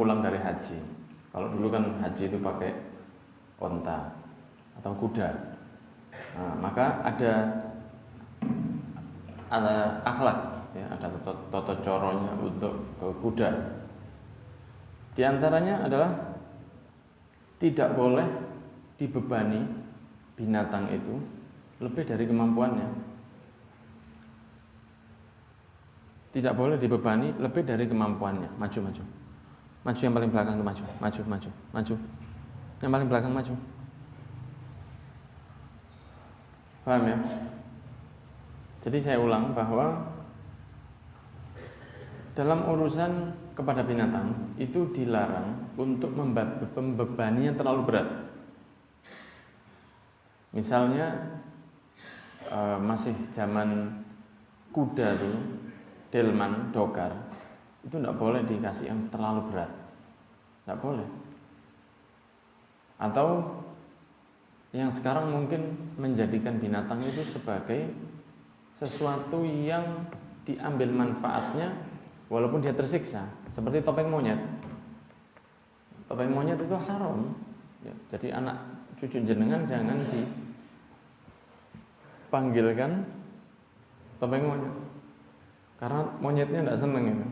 pulang dari haji. Kalau dulu kan haji itu pakai onta atau kuda. Nah, maka ada akhlak, ya, ada toto coronya untuk ke kuda. Di antaranya adalah tidak boleh dibebani binatang itu lebih dari kemampuannya. Tidak boleh dibebani lebih dari kemampuannya. Maju yang paling belakang itu maju. Yang paling belakang maju. Paham ya? Jadi saya ulang bahwa dalam urusan kepada binatang itu dilarang untuk membebaninya terlalu berat. Misalnya masih zaman kuda tuh, delman, dokar, itu tidak boleh dikasih yang terlalu berat, tidak boleh. Atau yang sekarang mungkin menjadikan binatang itu sebagai sesuatu yang diambil manfaatnya walaupun dia tersiksa, seperti topeng monyet. Topeng monyet itu haram, ya, jadi anak cucu jenengan jangan dipanggilkan topeng monyet, karena monyetnya tidak seneng itu.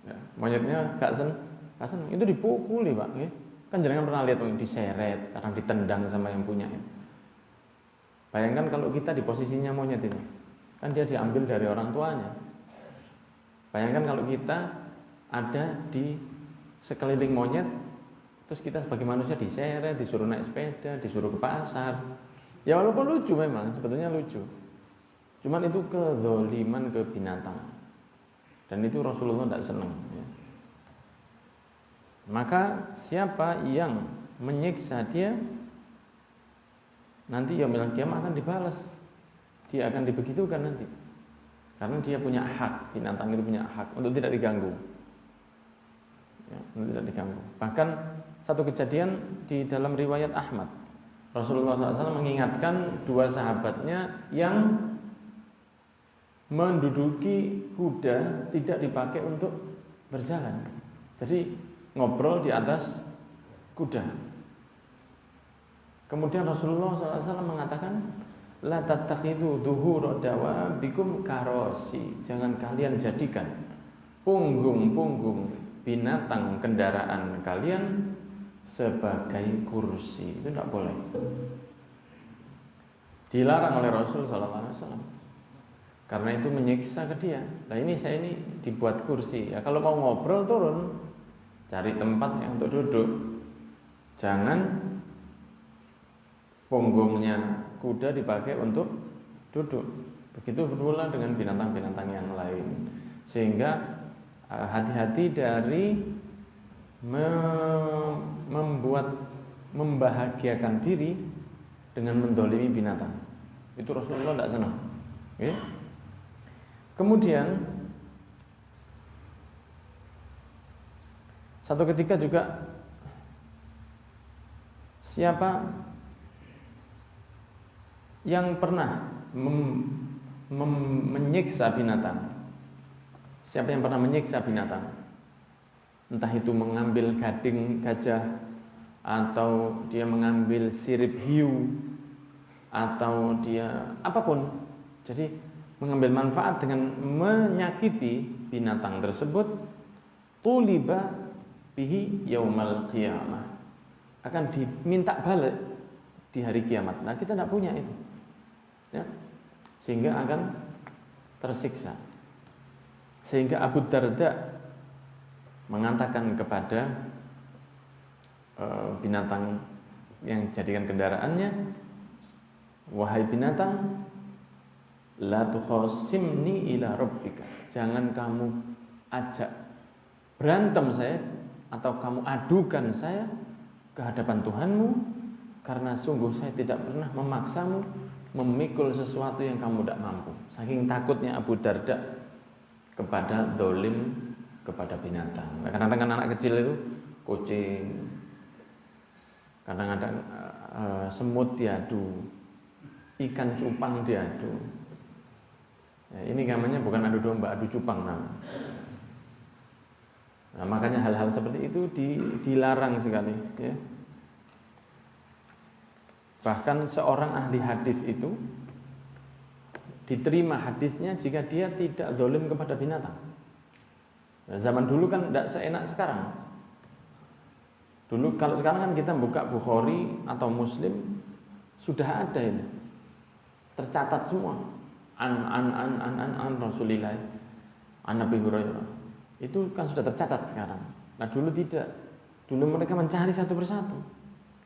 Ya, monyetnya gak seneng, itu dipukuli Pak. Ya. Kan jenengan pernah lihat diseret, kadang ditendang sama yang punya. Ya. Bayangkan kalau kita di posisinya monyet itu, kan dia diambil dari orang tuanya. Bayangkan kalau kita ada di sekeliling monyet, terus kita sebagai manusia diseret, disuruh naik sepeda, disuruh ke pasar. Ya walaupun lucu memang, sebetulnya lucu. Cuman itu kezaliman ke binatang. Dan itu Rasulullah tidak senang. Ya. Maka siapa yang menyiksa dia, nanti yaumil qiyamah akan dibalas. Dia akan dibegitukan nanti. Karena dia punya hak, binatang itu punya hak untuk tidak diganggu. Ya, untuk tidak diganggu. Bahkan satu kejadian di dalam riwayat Ahmad, Rasulullah SAW mengingatkan dua sahabatnya yang menduduki kuda tidak dipakai untuk berjalan. Jadi ngobrol di atas kuda. Kemudian Rasulullah SAW mengatakan, la tattakhidhu dhuhura dawabikum karosi. Jangan kalian jadikan punggung-punggung binatang kendaraan kalian sebagai kursi. Itu tidak boleh. Dilarang oleh Rasul sallallahu alaihi wasallam. Karena itu menyiksa ke dia. Nah saya ini dibuat kursi. Ya kalau mau ngobrol turun, cari tempat yang untuk duduk. Jangan punggungnya kuda dipakai untuk duduk. Begitu pula dengan binatang-binatang yang lain. Sehingga hati-hati dari membahagiakan diri dengan mendolimi binatang. Itu Rasulullah tidak senang. Okay? Kemudian satu ketika juga siapa yang pernah menyiksa binatang, siapa yang pernah menyiksa binatang, entah itu mengambil gading gajah, atau dia mengambil sirip hiu, atau dia apapun, jadi mengambil manfaat dengan menyakiti binatang tersebut, tuliba bihi yaumal qiyamah, akan diminta balik di hari kiamat. Nah kita tidak punya itu, ya, sehingga akan tersiksa. Sehingga Abu Darda mengatakan kepada binatang yang jadikan kendaraannya, wahai binatang, la tukhosimni ila rabbika, jangan kamu ajak berantem saya atau kamu adukan saya ke hadapan Tuhanmu, karena sungguh saya tidak pernah memaksamu memikul sesuatu yang kamu tidak mampu. Saking takutnya Abu Darda kepada dolim, kepada binatang. Kadang-kadang anak kecil itu kucing, kadang-kadang semut diadu, ikan cupang diadu. Ya, ini namanya bukan adu domba, adu cupang namanya. Nah, makanya hal-hal seperti itu dilarang sekali, ya. Bahkan seorang ahli hadis itu diterima hadisnya jika dia tidak zalim kepada binatang. Nah, zaman dulu kan tidak seenak sekarang. Dulu kalau sekarang kan kita buka Bukhari atau Muslim sudah ada ini, tercatat semua an Rasulillah, an Nabi Hurairah. Itu kan sudah tercatat sekarang. Nah dulu tidak. Dulu mereka mencari satu persatu.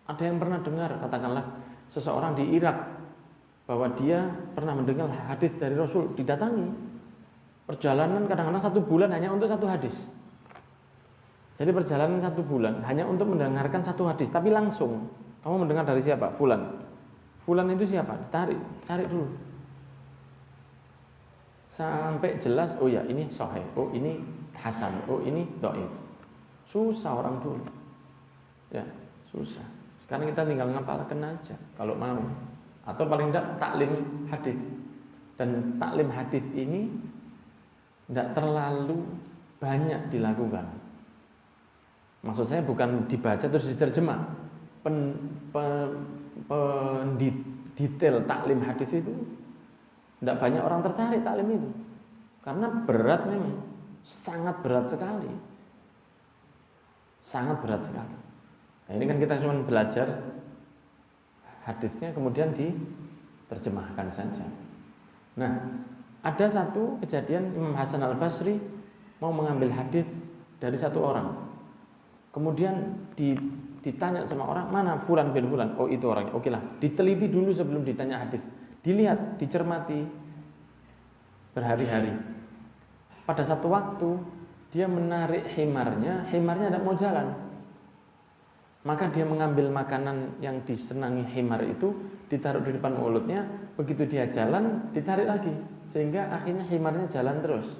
Ada yang pernah dengar, katakanlah seseorang di Irak, bahwa dia pernah mendengar hadis dari Rasul, didatangi. Perjalanan kadang-kadang 1 bulan hanya untuk satu hadis. Jadi perjalanan 1 bulan hanya untuk mendengarkan satu hadis, tapi langsung. Kamu mendengar dari siapa? Fulan. Fulan itu siapa? Ditarik, cari dulu. Sampai jelas, oh ya ini sahih, oh ini hasan, oh ini dhaif. Susah orang dulu. Ya, susah. Sekarang kita tinggal ngapalkan aja kalau mau. Atau paling tidak taklim hadis. Dan taklim hadis ini tidak terlalu banyak dilakukan. Maksud saya bukan dibaca terus diterjemah. Detail taklim hadis itu tidak banyak orang tertarik taklim itu. Karena berat memang, sangat berat sekali. Sangat berat sekali. Nah, ini kan kita cuma belajar hadisnya kemudian diterjemahkan saja. Nah, ada satu kejadian Imam Hasan Al-Basri mau mengambil hadis dari satu orang. Kemudian ditanya sama orang, mana Fulan bin Fulan? Oh itu orangnya. Oke lah, diteliti dulu sebelum ditanya hadis. Dilihat, dicermati berhari-hari. Pada satu waktu dia menarik himarnya tidak mau jalan. Maka dia mengambil makanan yang disenangi himar itu, ditaruh di depan mulutnya. Begitu dia jalan, ditarik lagi, sehingga akhirnya himarnya jalan terus.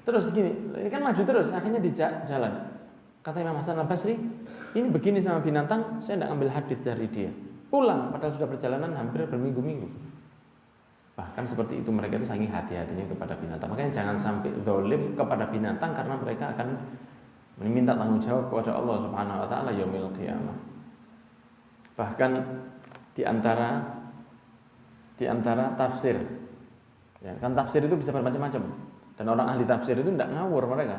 Terus gini, ini kan maju terus, akhirnya di jalan. Kata Imam Hasan Al-Basri, ini begini sama binatang, saya tidak ambil hadis dari dia. Pulang, padahal sudah perjalanan hampir berminggu-minggu. Bahkan seperti itu, mereka itu saking hati-hatinya kepada binatang. Makanya jangan sampai zalim kepada binatang, karena mereka akan meminta tanggung jawab kepada Allah Subhanahu wa taala yaumil qiyamah. Bahkan di antara tafsir. Ya, kan tafsir itu bisa bermacam-macam. Dan orang ahli tafsir itu tidak ngawur mereka.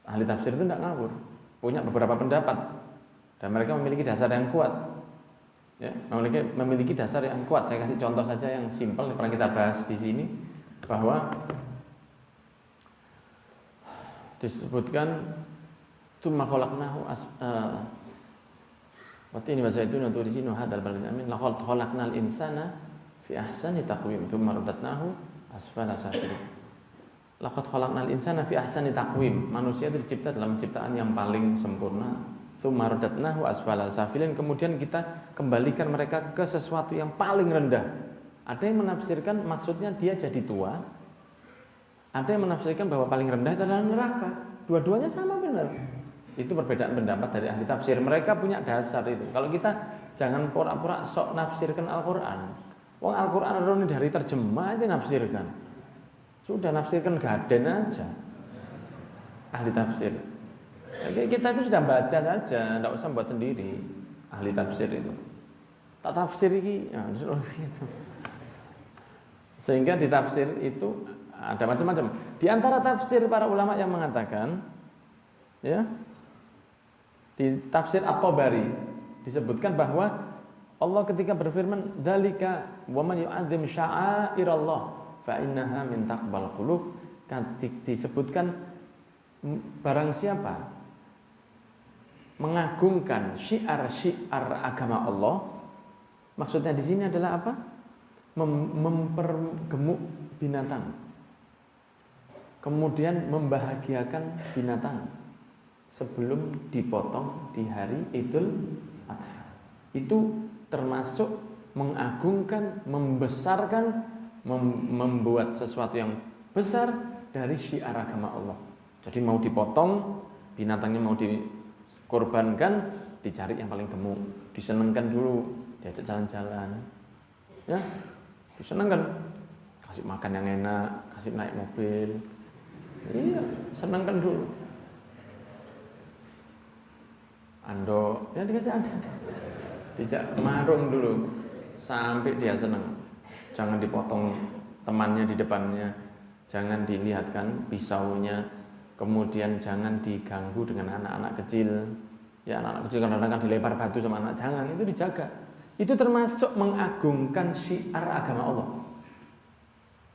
Ahli tafsir itu tidak ngawur, punya beberapa pendapat dan mereka memiliki dasar yang kuat. Ya, memiliki dasar yang kuat. Saya kasih contoh saja yang simpel yang pernah kita bahas di sini, bahwa disebutkan tsumma khalaqnahu ini bahasa itu untuk di sini hadal balad amin laqad khalaqnal insana fi ahsani taqwim tsumma radadnahu asfala safilin. Laqad khalaqnal insana fi ahsani taqwim. Manusia itu dicipta dalam ciptaan yang paling sempurna. Tsumma radadnahu asfala safilin. Kemudian kita kembalikan mereka ke sesuatu yang paling rendah. Ada yang menafsirkan maksudnya dia jadi tua. Ada yang menafsirkan bahwa paling rendah itu adalah neraka. Dua-duanya sama benar. Itu perbedaan pendapat dari ahli tafsir. Mereka punya dasar itu. Kalau kita jangan pura-pura sok nafsirkan Al-Qur'an. Wong Al-Qur'an ini dari terjemah aja nafsirkan. Sudah nafsirkan gaden aja ahli tafsir. Kita itu sudah baca saja, tidak usah buat sendiri. Ahli tafsir itu tak tafsir ini ya, gitu. Sehingga di tafsir itu ada macam-macam. Di antara tafsir para ulama yang mengatakan, ya, di tafsir At-Tabari disebutkan bahwa Allah ketika berfirman, "Dzalika wa man yu'azzim sya'airallah fa innaha min taqwal qulub," disebutkan barang siapa mengagungkan syiar-syiar agama Allah, maksudnya di sini adalah apa? Mempergemuk binatang, kemudian membahagiakan binatang sebelum dipotong di hari Idul Adha. Itu termasuk mengagungkan, membesarkan, membuat sesuatu yang besar dari syiar agama Allah. Jadi mau dipotong, binatangnya mau dikorbankan, dicari yang paling gemuk, disenengkan dulu, diajak jalan-jalan, ya, disenengkan, kasih makan yang enak, kasih naik mobil, iya, senengkan dulu. anduk, ya dikasih anduk. Dijak marung dulu sampai dia senang. Jangan dipotong temannya di depannya, jangan dilihatkan pisaunya, kemudian jangan diganggu dengan anak-anak kecil. Ya anak-anak kecil kadang-kadang kan dilempar batu sama anak, jangan, itu dijaga. Itu termasuk mengagungkan syiar agama Allah.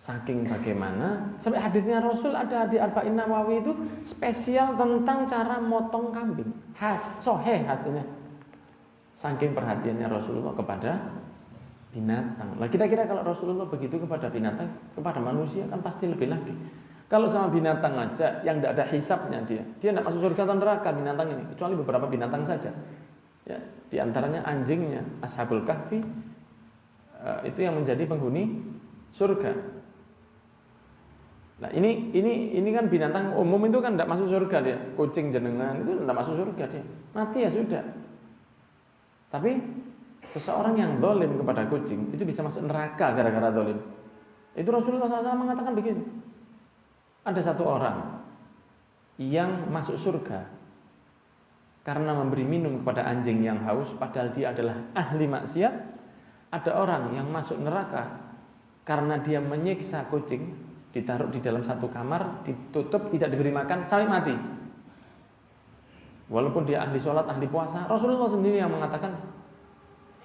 Saking bagaimana, sampai hadisnya Rasul ada di Arba'in Nawawi itu spesial tentang cara motong kambing. Sahih hasilnya. Saking perhatiannya Rasulullah kepada binatang. Lah kira-kira kalau Rasulullah begitu kepada binatang, kepada manusia kan pasti lebih lagi. Kalau sama binatang aja yang tidak ada hisabnya dia tidak masuk surga atau neraka binatang ini, kecuali beberapa binatang saja. Ya, di antaranya anjingnya Ashabul Kahfi itu yang menjadi penghuni surga. Nah ini kan binatang umum itu kan tidak masuk surga dia. Kucing jenengan itu tidak masuk surga dia. Mati ya sudah. Tapi seseorang yang dolim kepada kucing itu bisa masuk neraka gara-gara dolim. Itu Rasulullah SAW mengatakan begitu. Ada satu orang yang masuk surga karena memberi minum kepada anjing yang haus, padahal dia adalah ahli maksiat. Ada orang yang masuk neraka karena dia menyiksa kucing, ditaruh di dalam satu kamar, ditutup, tidak diberi makan sampai mati. Walaupun dia ahli sholat, ahli puasa, Rasulullah sendiri yang mengatakan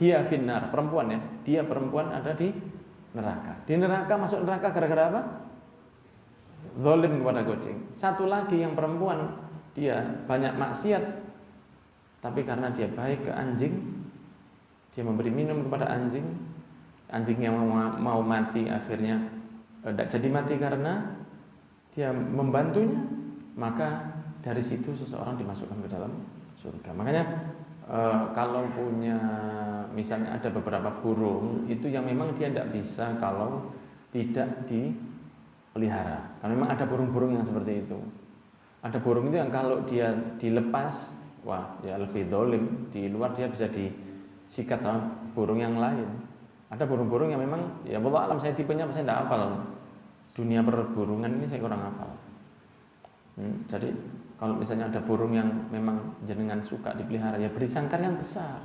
hiya finnar, perempuan ya, dia perempuan ada di neraka. Di neraka, masuk neraka gara-gara apa? Zalim kepada kucing. Satu lagi yang perempuan, dia banyak maksiat, tapi karena dia baik ke anjing, dia memberi minum kepada anjing, anjingnya mau mati akhirnya tidak jadi mati karena dia membantunya, maka dari situ seseorang dimasukkan ke dalam surga. Makanya kalau punya misalnya ada beberapa burung itu yang memang dia tidak bisa kalau tidak dipelihara. Karena memang ada burung-burung yang seperti itu. Ada burung itu yang kalau dia dilepas, wah ya lebih dolim. Di luar dia bisa disikat sama burung yang lain. Ada burung-burung yang memang ya Allah alam saya tipenya saya tidak hafal. Dunia perburungan ini saya kurang hafal. Jadi kalau misalnya ada burung yang memang jenengan suka dipelihara, ya beri sangkar yang besar.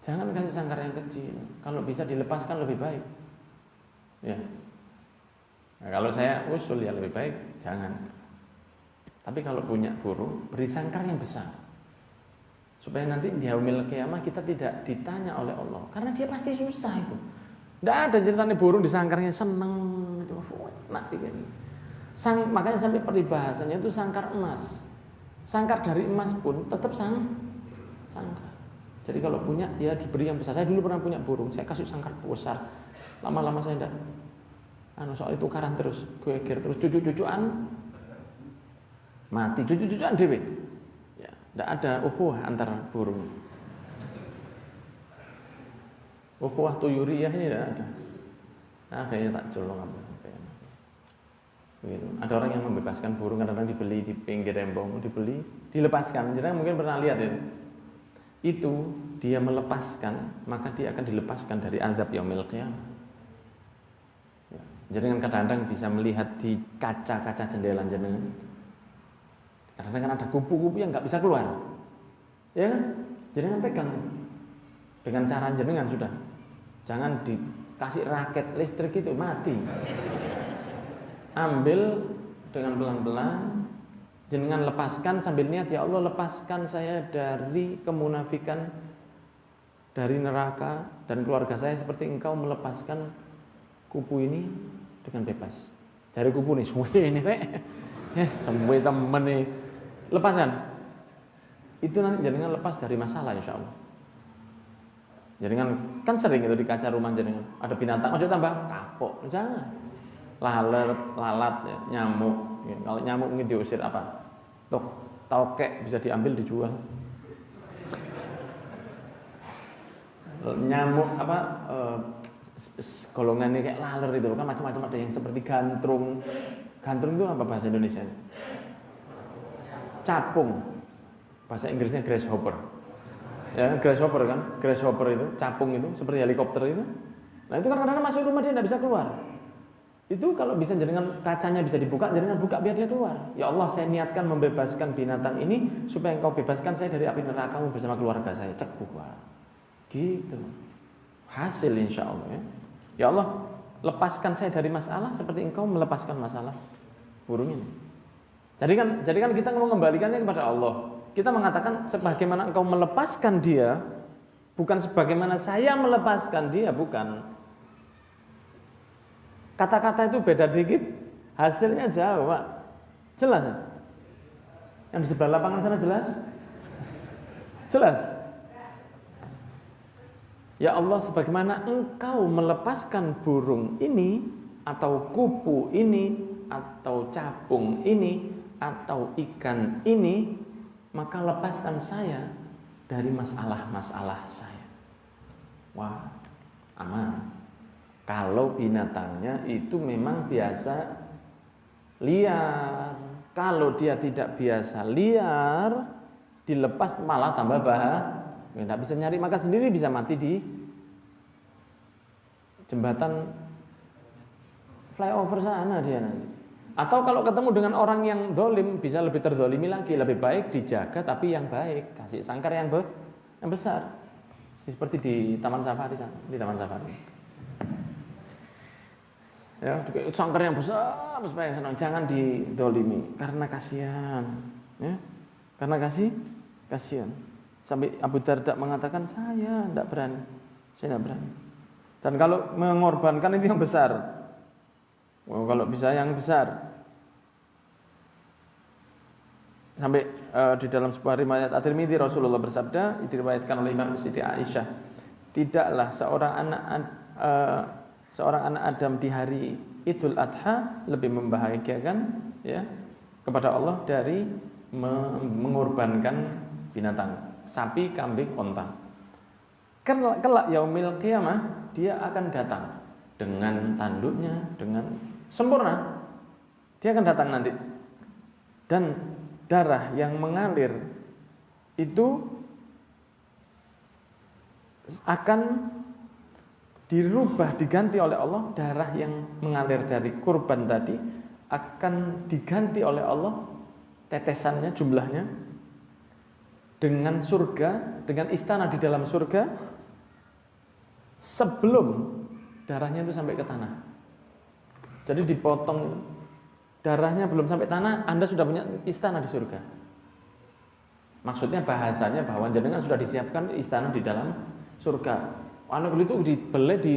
Jangan kasih sangkar yang kecil. Kalau bisa dilepaskan lebih baik. Ya. Nah, kalau saya usul ya lebih baik jangan. Tapi kalau punya burung, beri sangkar yang besar. Supaya nanti di yaumil qiyamah kita tidak ditanya oleh Allah, karena dia pasti susah itu. Tidak ada ceritanya burung disangkarnya seneng itu. Nah, makanya sampai peribahasanya itu sangkar emas. Sangkar dari emas pun tetap sangkar. Jadi kalau punya ya diberi yang besar. Saya dulu pernah punya burung, saya kasih sangkar besar. Lama-lama saya enggak soal itu tukaran terus, geger terus, cucu-cucuan mati, cucu-cucuan dewe. Ya, enggak ada ukhuwah antara burung. Ukhuwah tuyuriyah ini enggak ada. Nah, kayaknya tak colong apa. Begitu. Ada orang yang membebaskan burung kadang-kadang dibeli di pinggir rembong, dibeli, dilepaskan. Jadi mungkin pernah lihat itu. Itu dia melepaskan, maka dia akan dilepaskan dari azab yaumil qiyamah. Ya. Jenengan kadang-kadang bisa melihat di kaca-kaca jendela jenengan. Kadang-kadang ada kupu-kupu yang nggak bisa keluar. Ya kan? Jenengan pegang dengan cara jenengan sudah. Jangan dikasih raket listrik itu mati. Ambil dengan pelan-pelan, jenengan lepaskan sambil niat, ya Allah lepaskan saya dari kemunafikan, dari neraka dan keluarga saya seperti Engkau melepaskan kupu ini dengan bebas. Cari kupu nih, suwe ini semua temen nih, lepaskan. Itu nanti jenengan lepas dari masalah insya Allah. Jenengan kan sering itu di kaca rumah jenengan ada binatang, ojo tambah kapok, jangan. Lalat ya, nyamuk. Ya, kalau nyamuk mungkin diusir apa? Tokek bisa diambil dijual. Nyamuk apa? Golongannya kayak laler itu kan macam-macam, ada yang seperti gantrung. Gantrung itu apa bahasa Indonesia? Capung. Bahasa Inggrisnya grasshopper. Ya, grasshopper kan? Grasshopper itu, capung itu seperti helikopter itu. Nah, itu kan kadang-kadang masuk rumah dia tidak bisa keluar. Itu kalau bisa jenengan kacanya bisa dibuka, jenengan buka biar dia keluar. Ya Allah, saya niatkan membebaskan binatang ini supaya Engkau bebaskan saya dari api neraka-Mu bersama keluarga saya. Cek buka. Gitu. Hasil insya Allah ya. Ya Allah, lepaskan saya dari masalah seperti Engkau melepaskan masalah burung ini. Jadi kan kita mau mengembalikannya kepada Allah. Kita mengatakan sebagaimana Engkau melepaskan dia, bukan sebagaimana saya melepaskan dia, bukan. Kata-kata itu beda dikit, hasilnya jauh, Pak. Jelas ya? Yang di sebelah lapangan sana jelas? Jelas? Ya Allah, sebagaimana Engkau melepaskan burung ini, atau kupu ini, atau capung ini, atau ikan ini, maka lepaskan saya dari masalah-masalah saya. Wah, aman. Kalau binatangnya itu memang biasa liar. Kalau dia tidak biasa liar, dilepas malah tambah bahaya. Tidak bisa nyari makan sendiri, bisa mati di jembatan flyover sana dia nanti. Atau kalau ketemu dengan orang yang dolim, bisa lebih terdolimi lagi. Lebih baik dijaga tapi yang baik, kasih sangkar yang besar. Seperti di Taman Safari sana, di Taman Safari. Ya, sangkar yang besar supaya senang, jangan didolimi karena kasihan, ya, karena kasihan. Sampai Abu Darda mengatakan saya tidak berani. Dan kalau mengorbankan itu yang besar, kalau bisa yang besar. Sampai di dalam sebuah riwayat At-Tirmidzi Rasulullah bersabda, diriwayatkan oleh Imam Siti Aisyah, tidaklah seorang anak Adam di hari Idul Adha lebih membahagiakan ya kepada Allah dari mengorbankan binatang, sapi, kambing, onta. Kelak yaumil qiyamah dia akan datang dengan tanduknya, dengan sempurna. Dia akan datang nanti. Dan darah yang mengalir itu akan dirubah, diganti oleh Allah. Darah yang mengalir dari kurban tadi akan diganti oleh Allah, tetesannya, jumlahnya, dengan surga, dengan istana di dalam surga, sebelum darahnya itu sampai ke tanah. Jadi dipotong darahnya belum sampai tanah, Anda sudah punya istana di surga. Maksudnya bahasanya bahwa jenengan sudah disiapkan istana di dalam surga. Anak itu dibeli di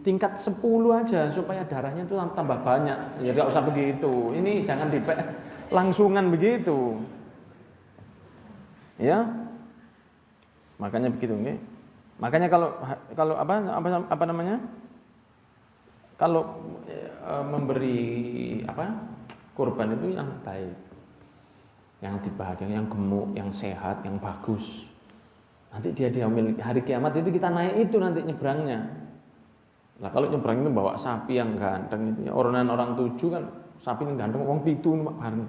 tingkat 10 aja supaya darahnya itu tambah banyak. Ya tidak usah begitu. Ini jangan langsungan begitu. Ya. Makanya begitu, nggih. Makanya kalau apa namanya? Kalau memberi kurban itu yang baik. Yang dibahagiakan, yang gemuk, yang sehat, yang bagus. Nanti dia diambil hari kiamat itu kita naik itu nanti nyebrangnya. Lah kalau nyebrang itu bawa sapi yang ganteng itu, orang 7 kan sapi yang ganteng, wong 7 bareng.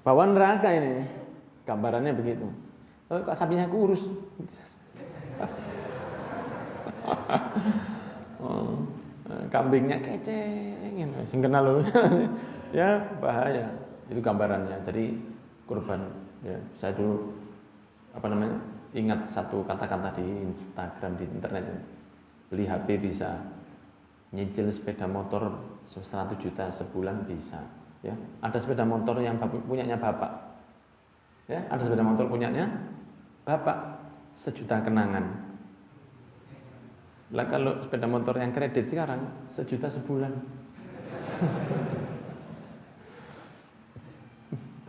Bawa neraka ini. Gambarannya begitu. Kok sapinya kurus. Kambingnya keceng, sing kenal lho. Ya bahaya. Itu gambarannya. Jadi kurban ya, saya dulu ingat satu kata-kata di Instagram, di internet, beli HP bisa, nyicil sepeda motor 100 juta sebulan bisa. Ya, ada sepeda motor yang punyanya bapak. Ya, ada sepeda motor punyanya bapak, 1 juta kenangan. Lah kalau sepeda motor yang kredit sekarang 1 juta sebulan.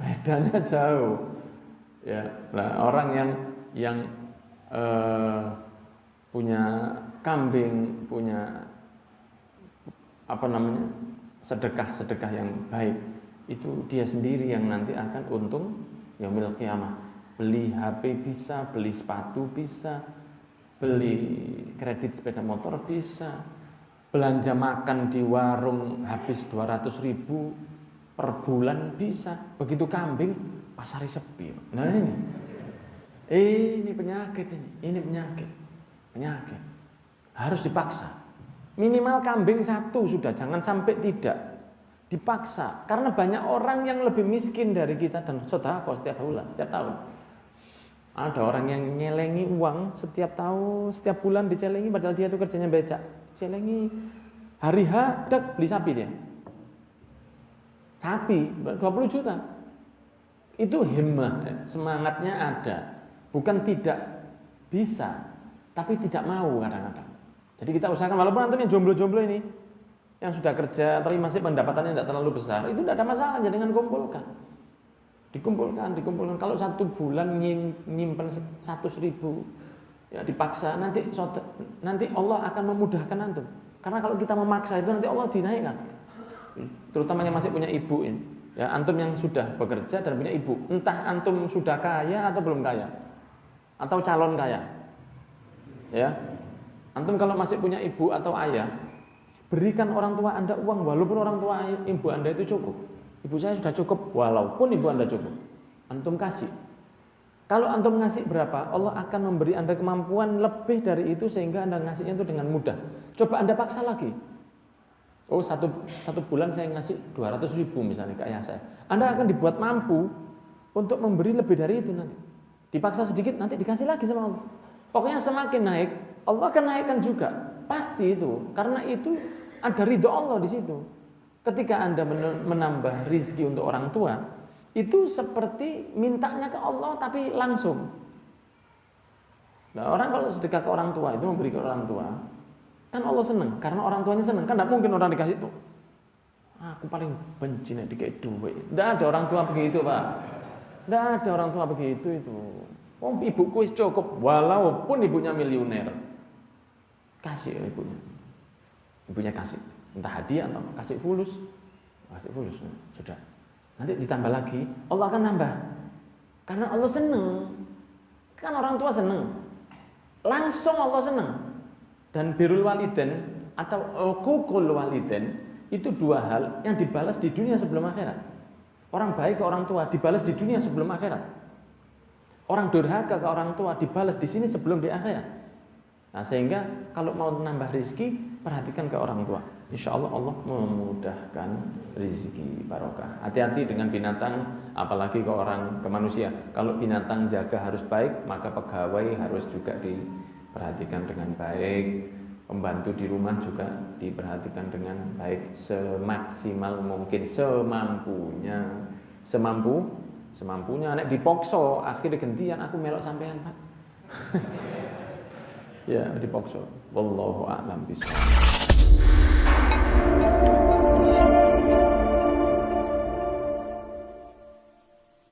Bedanya jauh. Ya, nah orang yang punya kambing, punya sedekah yang baik, itu dia sendiri yang nanti akan untung yaumil qiyamah. Beli HP bisa, beli sepatu bisa, beli kredit sepeda motor bisa, belanja makan di warung habis 200.000 per bulan bisa. Begitu kambing pasar sepi. Nah ini penyakit ini penyakit harus dipaksa. Minimal kambing 1 sudah, jangan sampai tidak. Dipaksa, karena banyak orang yang lebih miskin dari kita dan sedekah setiap bulan, setiap tahun. Ada orang yang nyelengi uang setiap tahun, setiap bulan dicelengi, padahal dia itu kerjanya becak. Celengi hari H, beli sapi dia. Sapi 20 juta. Itu himmah, semangatnya ada. Bukan tidak bisa, tapi tidak mau kadang-kadang. Jadi kita usahakan, walaupun antum yang jomblo-jomblo ini, yang sudah kerja tapi masih pendapatannya tidak terlalu besar, itu tidak ada masalah, jangan kumpulkan. Dikumpulkan. Kalau 1 bulan nyimpen 100.000, ya dipaksa, nanti Allah akan memudahkan antum. Karena kalau kita memaksa itu nanti Allah dinaikkan. Terutama yang masih punya ibu ini. Ya, antum yang sudah bekerja dan punya ibu, entah antum sudah kaya atau belum kaya, atau calon kaya. Ya. Antum kalau masih punya ibu atau ayah, berikan orang tua Anda uang walaupun orang tua ibu Anda itu cukup. Ibu saya sudah cukup, walaupun ibu Anda cukup, antum kasih. Kalau antum ngasih berapa, Allah akan memberi Anda kemampuan lebih dari itu sehingga Anda ngasihnya itu dengan mudah. Coba Anda paksa lagi. Oh, satu bulan saya ngasih 200.000 misalnya ke ayah saya. Anda akan dibuat mampu untuk memberi lebih dari itu nanti. Dipaksa sedikit, nanti dikasih lagi sama Allah. Pokoknya semakin naik, Allah akan naikkan juga. Pasti itu, karena itu ada ridho Allah di situ. Ketika Anda menambah rizki untuk orang tua, itu seperti mintanya ke Allah tapi langsung. Nah, orang kalau sedekah ke orang tua itu memberi ke orang tua, kan Allah senang karena orang tuanya senang. Kan tidak mungkin orang dikasih itu, aku paling benci nih dikasih duit. Tidak ada orang tua begitu, Pak. Tidak ada orang tua begitu itu. Oh, ibuku wis cukup, walaupun ibunya miliuner, kasih ibunya. Ibunya kasih. Entah hadiah atau kasih fulus, sudah. Nanti ditambah lagi, Allah akan nambah. Karena Allah senang. Kan orang tua senang. Langsung Allah senang. Dan birrul waliden atau uququl waliden itu 2 hal yang dibalas di dunia sebelum akhirat. Orang baik ke orang tua dibalas di dunia sebelum akhirat. Orang durhaka ke orang tua dibalas di sini sebelum di akhirat. Nah, sehingga kalau mau nambah rezeki, perhatikan ke orang tua. Insya Allah Allah memudahkan rezeki barokah. Hati-hati dengan binatang, apalagi ke manusia. Kalau binatang jaga harus baik, maka pegawai harus juga diperhatikan dengan baik. Pembantu di rumah juga diperhatikan dengan baik, semaksimal mungkin, semampunya. Nek dipokso, akhirnya gantian aku melok sampean, Pak. Ya, dipokso. Wallahu a'lam bishawab.